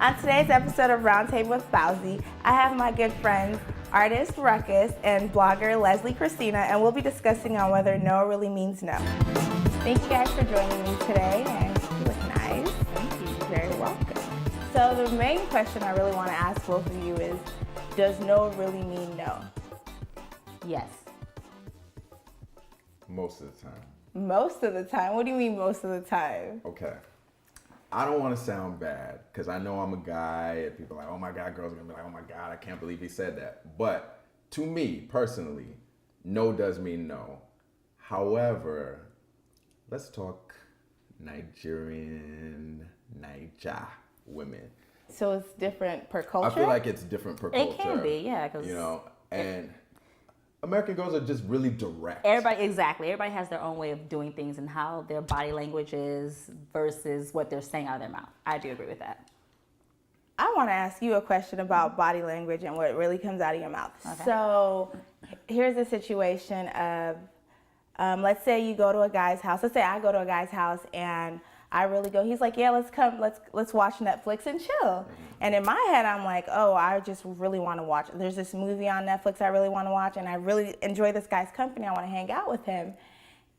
On today's episode of Roundtable with Faozy, I have my good friends, artist Ruckus and blogger Leslie Christina, and we'll be discussing on whether no really means no. Thank you guys for joining me today, and you look nice. Thank you. You're very welcome. So the main question I really want to ask both of you is, does no really mean no? Yes. Most of the time. Most of the time? What do you mean most of the time? Okay. I don't want to sound bad because I know I'm a guy and people are like, oh my God, girls are going to be like, oh my God, I can't believe he said that. But to me, personally, no does mean no. However, let's talk Niger women. So it's different per culture? I feel like it's different per culture. It can be, yeah. You know, and American girls are just really direct. Everybody has their own way of doing things and how their body language is versus what they're saying out of their mouth. I do agree with that. I want to ask you a question about body language and what really comes out of your mouth. Okay. So here's a situation of, let's say you go to a guy's house. Let's say I go to a guy's house and I really go, he's like, yeah, let's watch Netflix and chill. Mm-hmm. And in my head, I'm like, oh, I just really want to watch. There's this movie on Netflix I really want to watch, and I really enjoy this guy's company. I want to hang out with him.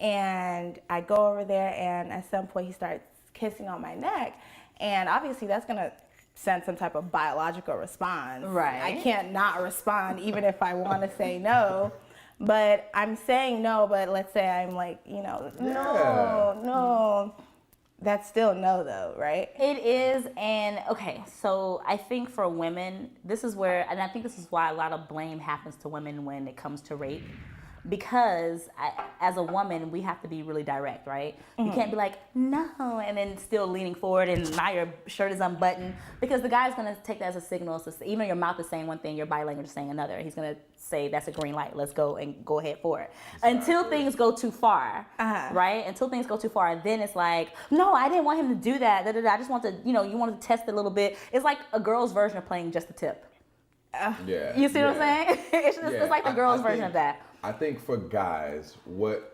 And I go over there, and at some point, he starts kissing on my neck. And obviously, that's going to send some type of biological response. Right. I can't not respond, even if I want to say no. But I'm saying no, but let's say I'm like, no. That's still no, though, right? It is, and okay, so I think for women, this is where, and I think this is why a lot of blame happens to women when it comes to rape. Because as a woman, we have to be really direct, right? Mm-hmm. You can't be like, no, and then still leaning forward and now your shirt is unbuttoned. Because the guy's going to take that as a signal. So even though your mouth is saying one thing, your body language is saying another. He's going to say, that's a green light. Let's go and go ahead for it. Exactly. Until things go too far, right? Until things go too far, then it's like, no, I didn't want him to do that. I just want to, you wanted to test it a little bit. It's like a girl's version of playing just the tip. You see what I'm saying? It's like the girl's version of that. I think for guys,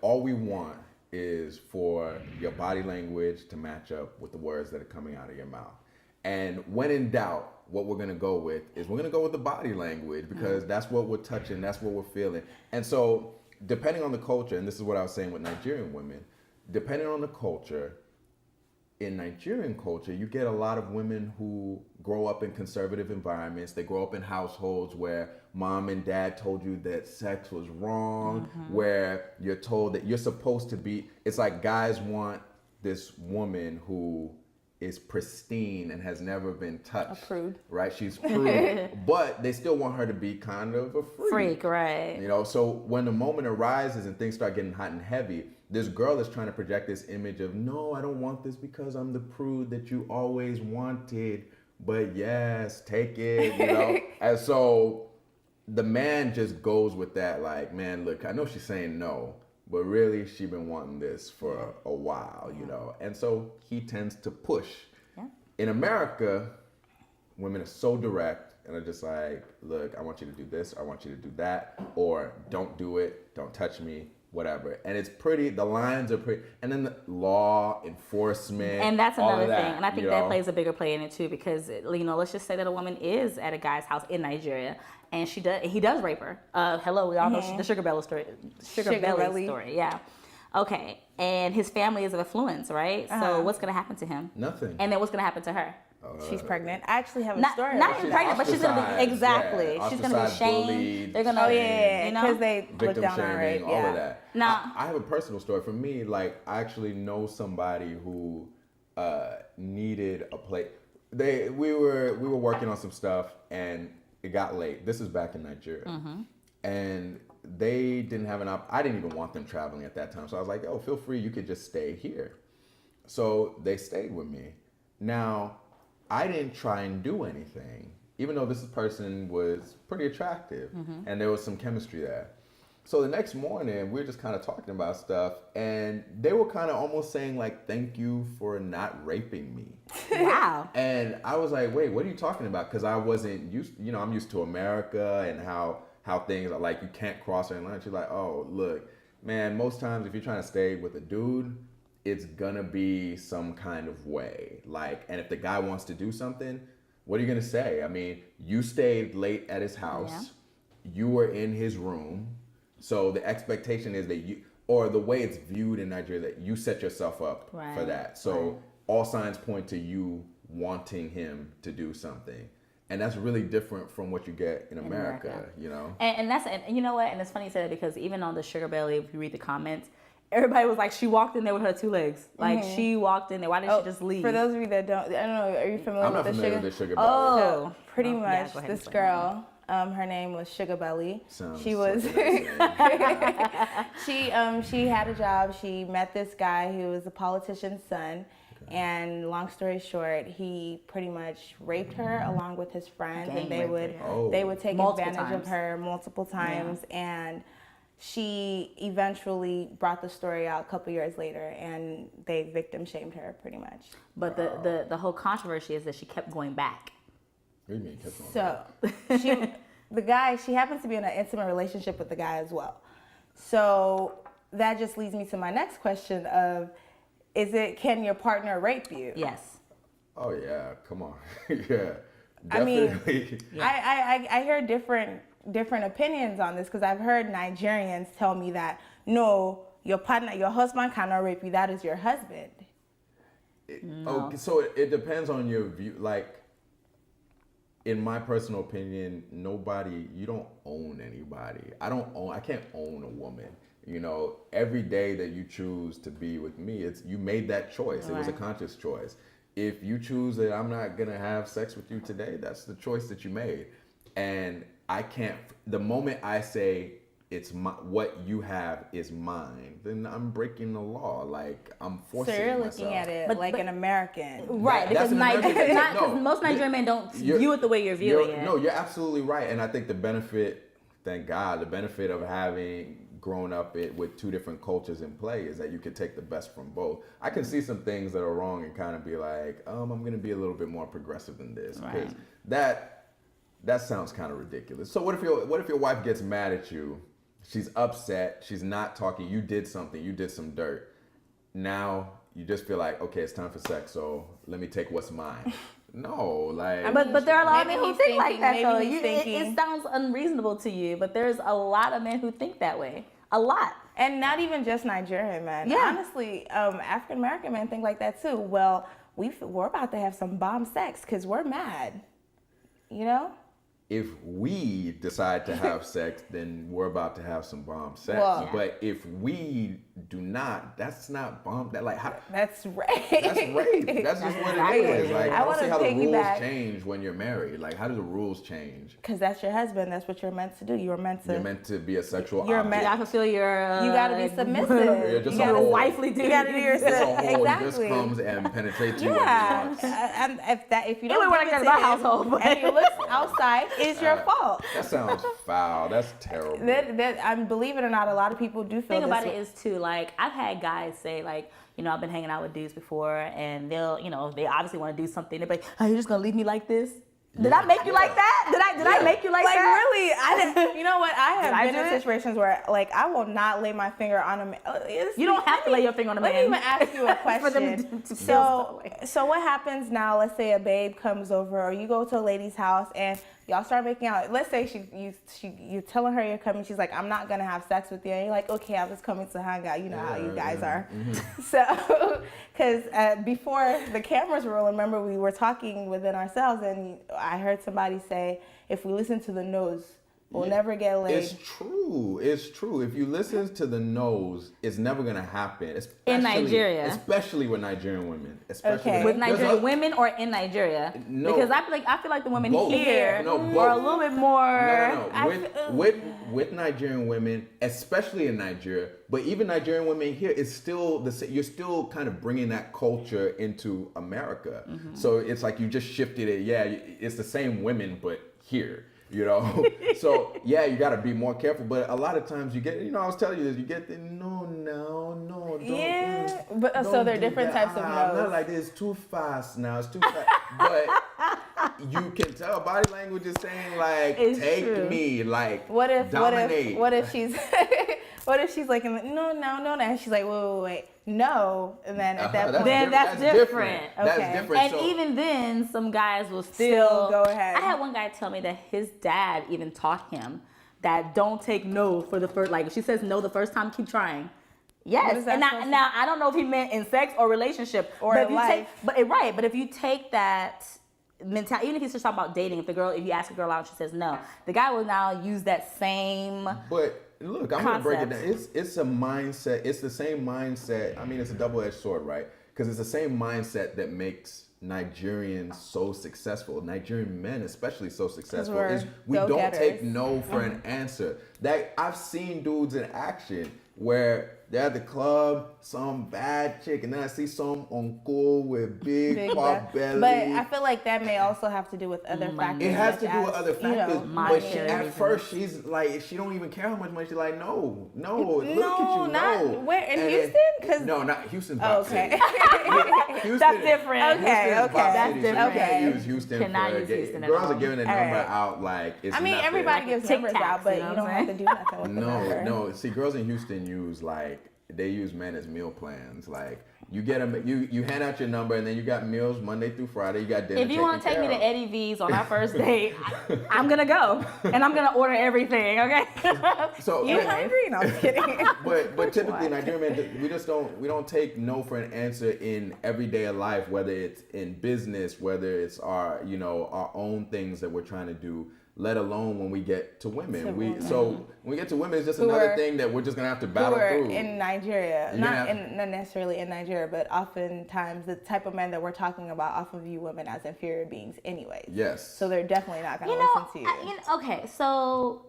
all we want is for your body language to match up with the words that are coming out of your mouth. And when in doubt, what we're going to go with is we're going to go with the body language because that's what we're touching, that's what we're feeling. And so depending on the culture, and this is what I was saying with Nigerian women, depending on the culture, in Nigerian culture, you get a lot of women who grow up in conservative environments. They grow up in households where mom and dad told you that sex was wrong, where you're told that you're supposed to be. It's like guys want this woman who is pristine and has never been touched. A prude. Right? She's prude. But they still want her to be kind of a freak. Right. So when the moment arises and things start getting hot and heavy, this girl is trying to project this image of, no, I don't want this because I'm the prude that you always wanted. But yes, take it, And so the man just goes with that, like, man, look, I know she's saying no, but really she's been wanting this for a while, And so he tends to push. Yeah. In America, women are so direct and are just like, look, I want you to do this, I want you to do that, or don't do it, don't touch me, whatever. And it's pretty, the lines are pretty, and then the law enforcement. And that's another thing. And I think that plays a bigger play in it too, because, let's just say that a woman is at a guy's house in Nigeria and he does rape her. Hello, we all know the Sugar Belly story. Sugar Belly story, yeah. Okay, and his family is of affluence, right? So what's going to happen to him? Nothing. And then what's going to happen to her? She's pregnant. I actually have a story. Not even pregnant, but she's gonna be she's gonna be shamed. Bullied, they're gonna, because they look victim down on her. shaming, all of that. Now, I have a personal story. For me, like, I actually know somebody who needed a place. We were working on some stuff and it got late. This is back in Nigeria, and they didn't have I didn't even want them traveling at that time, so I was like, "Oh, feel free. You could just stay here." So they stayed with me. Now, I didn't try and do anything, even though this person was pretty attractive and there was some chemistry there. So the next morning, we were just kind of talking about stuff, and they were kind of almost saying, like, thank you for not raping me. Wow. And I was like, wait, what are you talking about? Because I wasn't used, I'm used to America and how things are like, you can't cross certain lines. She's like, oh, look, man, most times if you're trying to stay with a dude, it's gonna be some kind of way. Like, and if the guy wants to do something, What are you gonna say? I mean, you stayed late at his house. You were in his room. So the expectation is that you, or the way it's viewed in Nigeria, that you set yourself up for that. So all signs point to you wanting him to do something. And that's really different from what you get in America, you know? And that's, and you know what? And it's funny you say that because even on the Sugar Belly, if you read the comments, everybody was like, she walked in there with her 2 legs. Like, she walked in there. Why didn't she just leave? For those of you that don't, I don't know, are you familiar I'm with not the familiar Sugar? with the Sugar Belly. Oh. So pretty Oh, yeah, much go ahead and this explain girl, her name was Sugar Belly. Sounds She was, like she had a job. She met this guy who was a politician's son. And long story short, he pretty much raped her along with his friends, and they would take advantage of her multiple times. And she eventually brought the story out a couple years later, and they victim shamed her pretty much. But the whole controversy is that she kept going back. What do you mean kept going So she happens to be in an intimate relationship with the guy as well. So that just leads me to my next question of, can your partner rape you? Yes. Oh yeah, come on. Yeah. I mean, Definitely. I hear different opinions on this, because I've heard Nigerians tell me that, no, your husband cannot rape you. That is your husband. Okay, so it depends on your view. Like, in my personal opinion, you don't own anybody. I can't own a woman. You know, every day that you choose to be with me, you made that choice. It was a conscious choice. If you choose that I'm not gonna have sex with you today, that's the choice that you made. And I can't, the moment I say what you have is mine, then I'm breaking the law. Like, I'm forcing So you're myself. looking at it like an American. Right, because No, most Nigerian men don't view it the way you're viewing it. No, you're absolutely right. And I think the benefit of having grown up with 2 different cultures in play is that you can take the best from both. I can see some things that are wrong and kind of be like, I'm going to be a little bit more progressive than this, because that sounds kind of ridiculous. So what if your wife gets mad at you? She's upset. She's not talking. You did something. You did some dirt. Now you just feel like, okay, it's time for sex. So let me take what's mine. No, like. But there are a lot of men who think like that, though. It sounds unreasonable to you, but there's a lot of men who think that way. A lot. And not even just Nigerian men. Yeah. Honestly, African American men think like that too. Well, we're about to have some bomb sex because we're mad. You know? If we decide to have sex, then we're about to have some bomb sex. Well, but if we do not, that's not bomb. That's rape. That's rape. That's just what it is. Like, I don't see how the rules change when you're married. Like, how do the rules change? Because that's your husband. That's what you're meant to do. You're meant to be a sexual you're object. You have to feel your. You got to be submissive. You got to wifely duty. You got to do your exactly. Exactly. He just comes and penetrates you. Yeah. And if you don't work like that in our household, and you look outside, it's your fault. That sounds foul. That's terrible. Believe it or not, a lot of people do feel The thing this about way. it is too, like, I've had guys say, like, you know, I've been hanging out with dudes before, and they'll, you know, they obviously want to do something. They're like, "Are you just gonna leave me like this? Did I make you like that? Did I make you like that? Like, really? I didn't. You know what? I have been in do it? situations where, like, I will not lay my finger on a man. You don't have to lay your finger on a man. Let me even ask you a For them question. to feel So what happens now? Let's say a babe comes over, or you go to a lady's house and y'all start making out. Let's say you're telling her you're coming. She's like, I'm not gonna have sex with you. And you're like, okay, I'm just coming to hang out. You know how you guys are. Mm-hmm. So, because before the cameras were rolling, remember we were talking within ourselves, and I heard somebody say, if we listen to the nose, we'll never get laid. It's true. It's true. If you listen to the nose, it's never gonna happen. In Nigeria, especially with Nigerian women. Especially Okay. with Nigerian women, or in Nigeria? No. Because I feel like the women Both. here Both. are a little bit more. No. With Nigerian women, especially in Nigeria, but even Nigerian women here, it's still you're still kind of bringing that culture into America. Mm-hmm. So it's like you just shifted it. Yeah, it's the same women, but here. You know, so yeah, you got to be more careful. But a lot of times you get, you know, I was telling you this, you get the no, don't. Yeah, but don't so there are do different that. types of Not no's. like this, too fast now. It's too fast. But you can tell body language is saying like, It's take true. me, like What if dominate. what if she's What if she's like, no, and she's like, wait, no, and then at that point, Then that's different. Okay. That's different. And So, even then, some guys will still go ahead. I had one guy tell me that his dad even taught him that don't take no for the first. Like if she says no the first time, keep trying. Yes, and now I don't know if he meant in sex or relationship or in life. But if you take that mentality, even if he's just talking about dating, if you ask a girl out and she says no, the guy will now use that same. But look, I'm gonna break it down. It's a mindset. It's the same mindset. I mean, it's a double-edged sword, right? Because it's the same mindset that makes Nigerians so successful. Nigerian men, especially, so successful. Is we don't take no for an answer. That I've seen dudes in action where they're at the club, some bad chick, and then I see some uncle with big pop belly. But I feel like that may also have to do with other factors. It has to do with other factors. But at first, she's like, she don't even care how much money. She's like, no, look at you, no. Where in Houston? No, not Houston's Bob City. Houston, that's different. Okay. That's different. So you can't use Houston. Cannot use Houston at Girls all. are giving a number out like it's nothing. Everybody gives numbers out, but you don't have to do nothing with the number. No. See, girls in Houston use they use men as meal plans. Like you get them, you hand out your number, and then you got meals Monday through Friday. You got dinner. If you want to take me to Eddie V's on our first date, I'm gonna go, and I'm gonna order everything. Okay. So you hungry? No, I'm kidding. But typically Nigerian men, we don't take no for an answer in everyday life, whether it's in business, whether it's our own things that we're trying to do. Let alone when we get to women. So when we get to women, it's just another thing that we're just gonna have to battle through. In Nigeria, not necessarily in Nigeria, but oftentimes the type of men that we're talking about often view women as inferior beings, anyways. Yes. So they're definitely not gonna listen to you. So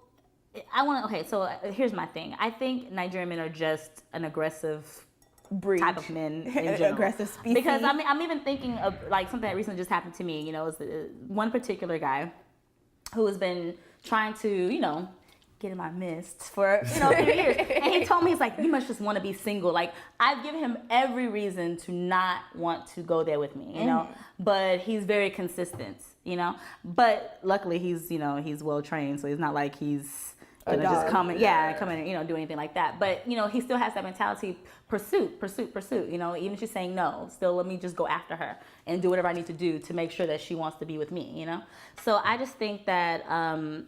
here's my thing. I think Nigerian men are just an aggressive breed type of men in general. Aggressive species. Because I'm even thinking of like something that recently just happened to me. It's one particular guy who has been trying to, get in my midst for, a few years. And he told me, he's like, you must just want to be single. Like, I've given him every reason to not want to go there with me, but he's very consistent, But luckily he's well trained, so he's not like he's gonna just come in and do anything like that. But he still has that mentality, pursuit. Even if she's saying no, still let me just go after her and do whatever I need to do to make sure that she wants to be with me. So I just think that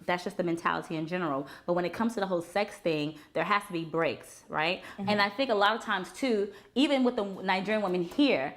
that's just the mentality in general. But when it comes to the whole sex thing, there has to be breaks, right? Mm-hmm. And I think a lot of times too, even with the Nigerian women here,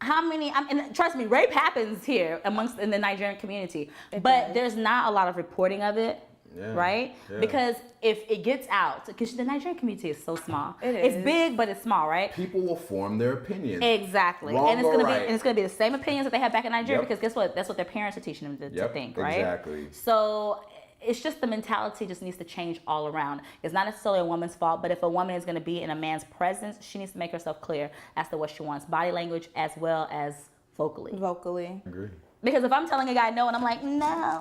and trust me, rape happens here in the Nigerian community, but there's not a lot of reporting of it. Yeah, right? Yeah. Because if it gets out, because the Nigerian community is so small. It's big, but it's small, right? People will form their opinions. Exactly. Wrong and it's gonna be the same opinions that they have back in Nigeria, because guess what? That's what their parents are teaching them to think, right? Exactly. So it's just the mentality just needs to change all around. It's not necessarily a woman's fault, but if a woman is gonna be in a man's presence, she needs to make herself clear as to what she wants, body language as well as vocally. Agree. Because if I'm telling a guy no and I'm like, no.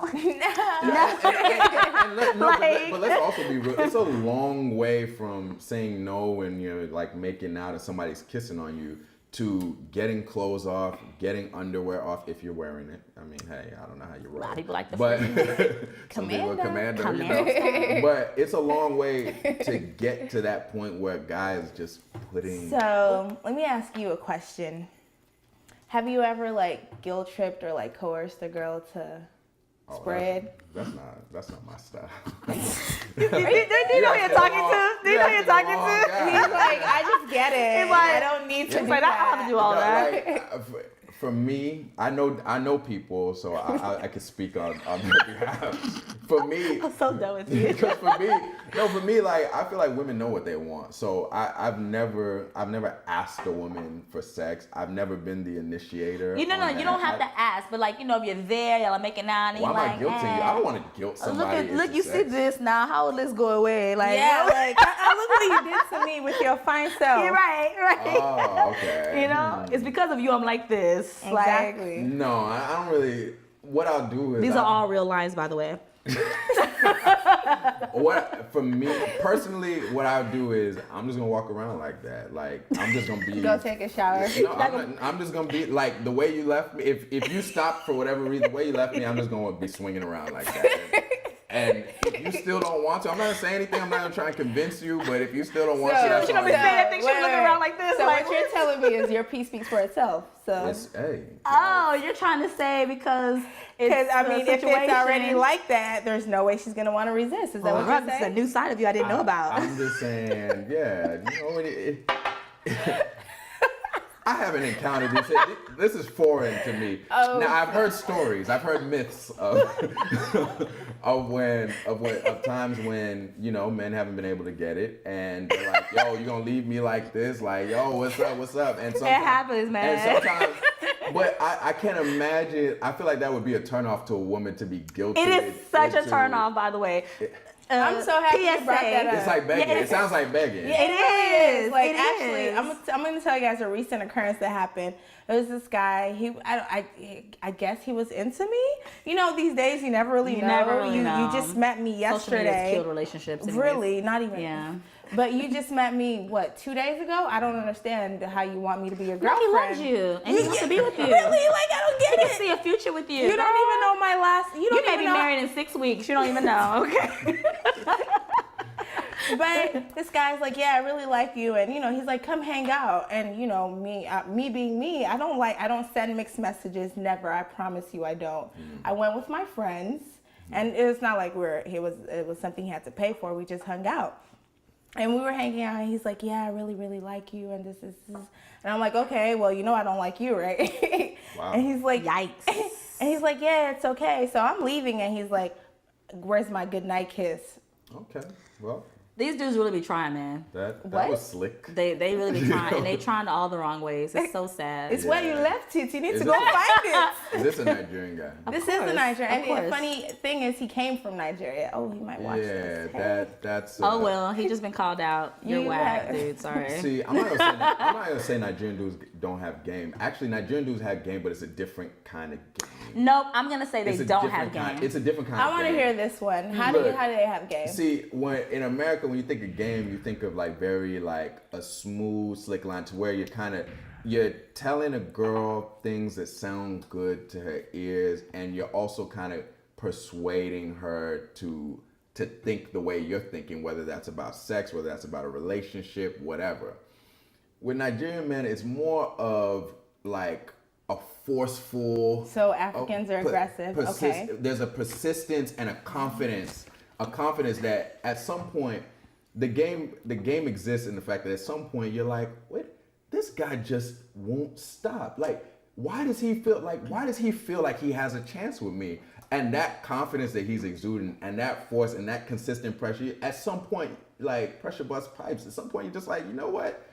But let's also be real. It's a long way from saying no when you're like making out and somebody's kissing on you to getting clothes off, getting underwear off if you're wearing it. I mean, hey, I don't know how you roll. A lot of people like the some people commando. But it's a long way to get to that point where guys just putting. So let me ask you a question. Have you ever guilt tripped or coerced a girl to spread? That's not my style. Do you know who you're talking to? Do you know who you're talking to? He's like, I just get it. I don't need to do that. I don't have to do all that. For me, I know people, so I can speak on their behalf. For me, I'm so done with you. Because for me, I feel like women know what they want. So I've never asked a woman for sex. I've never been the initiator. You don't have to ask, but if you're there, y'all are making out, and why am I guilting you? I don't want to guilt somebody. Look, you see this now? How will this go away? Look what you did to me with your fine self. You're right. Oh, okay. It's because of you I'm like this. Exactly. No, I don't really. What I'll do is these are all real lines, by the way. For me personally, what I'll do is I'm just gonna walk around like that. I'm just gonna be. Go take a shower. No, I'm just gonna be the way you left me. If you stop for whatever reason, the way you left me, I'm just gonna be swinging around like that. And if you still don't want to, I'm not gonna say anything. I'm not gonna try and convince you. But if you still don't want to, So- that's She gonna on be you. saying that thing. She looking around like this. So like, what you're telling me is your piece speaks for itself. So It's, hey. oh, you're trying to say because because I the mean, if it's situation- already like that, there's no way she's gonna want to resist. Is that what Right, you're this is a saying? new side of you I didn't know about. I'm just saying, yeah. You know, I haven't encountered this. This is foreign to me. Oh. Now I've heard stories. I've heard myths of of times when men haven't been able to get it, and they're like, "Yo, you gonna leave me like this? Like, yo, what's up? What's up?" And sometimes, happens, man. And sometimes, but I can't imagine. I feel like that would be a turnoff to a woman to be guilty. It is such a turn off, by the way. I'm so happy you brought that up. It's like begging. Yeah, it sounds like begging. Yeah, it is. Like It actually, is. I'm going to tell you guys a recent occurrence that happened. There was this guy. I guess he was into me. You know, these days you never really know. never really know. You just met me Social media's yesterday. killed relationships. anyways. Really, not even. Yeah. But you just met me 2 days ago? I don't understand how you want me to be your No, girlfriend. he loves you, and he wants to be with you. Really? Like I don't He get can it. see a future with you. You don't even know my last. You don't You may even be know. married in 6 weeks. You don't even know. Okay. But this guy's like, yeah, I really like you, and he's like, come hang out, and me being me, I don't send mixed messages, never. I promise you, I don't. I went with my friends, and it was not like it was something he had to pay for. We just hung out, and we were hanging out, and he's like, yeah, I really, really like you, and this is, and I'm like, okay, well, I don't like you, right? Wow. And he's like, Yikes. and he's like, yeah, it's okay. So I'm leaving, and he's like, where's my goodnight kiss? Okay. Well, These dudes really be trying, man. that What? was slick. They really be trying, and they trying all the wrong ways. It's so sad. It's where you left it. You need Is to this go find it. Is this a Nigerian guy? This course, is the Nigerian. of And the course. funny thing is, he came from Nigeria. Oh, he might watch Yeah, this. that's. Oh well, he just been called out. You're You whack, have- dude. Sorry. See, I'm not gonna say Nigerian dudes don't have game. Actually, Nigerian dudes have game, but it's a different kind of game. Nope, I'm gonna say they It's a don't different have kind. game. It's a different kind. I of want to game. hear this one. How do Look. they have game? See, when in America, when you think of game, you think of like very like a smooth, slick line to where you're telling a girl things that sound good to her ears, and you're also kind of persuading her to think the way you're thinking, whether that's about sex, whether that's about a relationship, whatever. With Nigerian men, it's more of like a forceful. So Africans are aggressive. Okay. There's a persistence and a confidence that at some point the game exists in the fact that at some point you're like, wait, this guy just won't stop. Like, why does he feel like he has a chance with me? And that confidence that he's exuding and that force and that consistent pressure, at some point, like pressure bust pipes, at some point you're just like, you know what?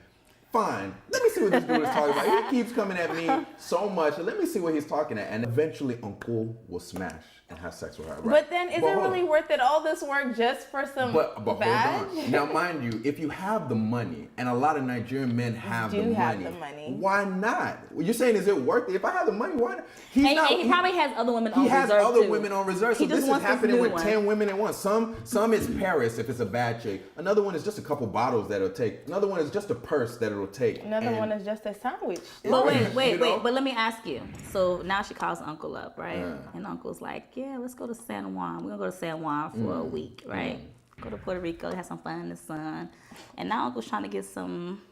Fine. Let me see what this dude is talking about. He keeps coming at me so much. Let me see what he's talking at. And eventually Uncle will smash and have sex with her. Right? But then, is it hold really on. worth it? All this work just for some But hold badge? on. Now, mind you, if you have the money, and a lot of Nigerian men have Do the have money, the money. why not? You're saying, is it worth it? If I have the money, why not? He's And, not. and he probably has other women on He has reserve other too. women on reserve. He So just this is wants this happening new with one. 10 women at once. Some is Paris if it's a bad chick. Another one is just a couple bottles that it'll take. Another one is just a purse that it'll take. Another And- one is just a sandwich. But Right, wait. you know? But let me ask you. So now she calls Uncle up, right? Yeah. And Uncle's like, yeah, let's go to San Juan. We're gonna go to San Juan for a week, right? Go to Puerto Rico, have some fun in the sun. And now Uncle's trying to get some.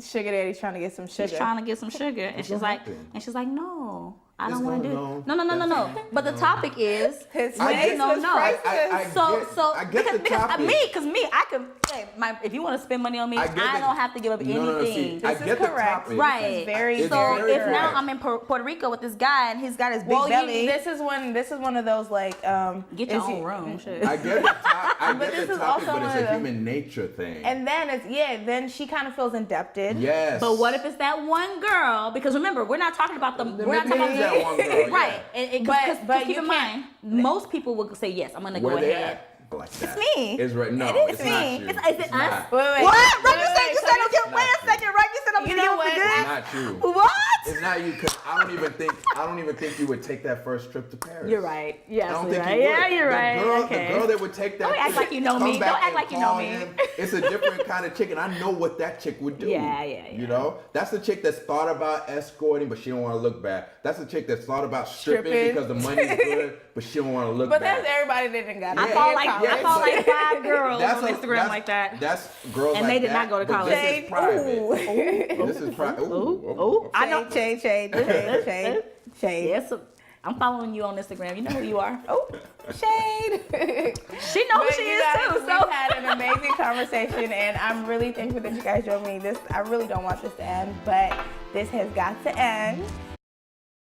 Sugar daddy's trying to get some sugar. She's trying to get some sugar, and she's like, happened? I It's don't want to do. gonna- No. But the topic is. His I face get- was no. priceless. I get the topic. Because I could. Hey, if you want to spend money on me, I I, get the- don't have to give up No, see, anything. I This is get the correct. topic. Right. This is very, It's So very if now correct. I'm in Puerto Rico with this guy and he's got his big well, belly, this is one of those like get your is own he- room. Shit. I get the I But get this the is topic, also but it's one of a the- human nature thing. And then then she kind of feels indebted. Yes. But what if it's that one girl? Because remember, we're not talking about the. Then We're not maybe talking it is about that one girl, yeah. right. But Because you keep in mind, can't- most people will say yes. I'm gonna Where go they ahead. at? like that. It's me. It's right. No, It is it's me. not you. Is it It's us? not. Wait. What? Right, Wait, you said I'm gonna wait a second, right? You said I'm You gonna know give what? the It's not you. What? It's not you, because I don't even think you would take that first trip to Paris. You're right. Yes, I don't you're think right. you would. Yeah, you're right. The girl that would take that Don't act trip, like you know come me. back Don't act and like you know call me. him, it's a different kind of chick, and I know what that chick would do. Yeah. You know? That's the chick that's thought about escorting, but she don't want to look bad. That's the chick that's thought about stripping because the money's good, but she don't want to look But bad. that's everybody that didn't got I it. follow Yeah, like 5 girls on Instagram like that. That's girls And like they did that, not go to but college. This is private. This is private. Ooh. I know. Shade. Yes, I'm following you on Instagram. You know who you are. Oh, shade. She knows who But she you is guys, too. we've So had an amazing conversation, and I'm really thankful that you guys joined me. I really don't want this to end, but this has got to end.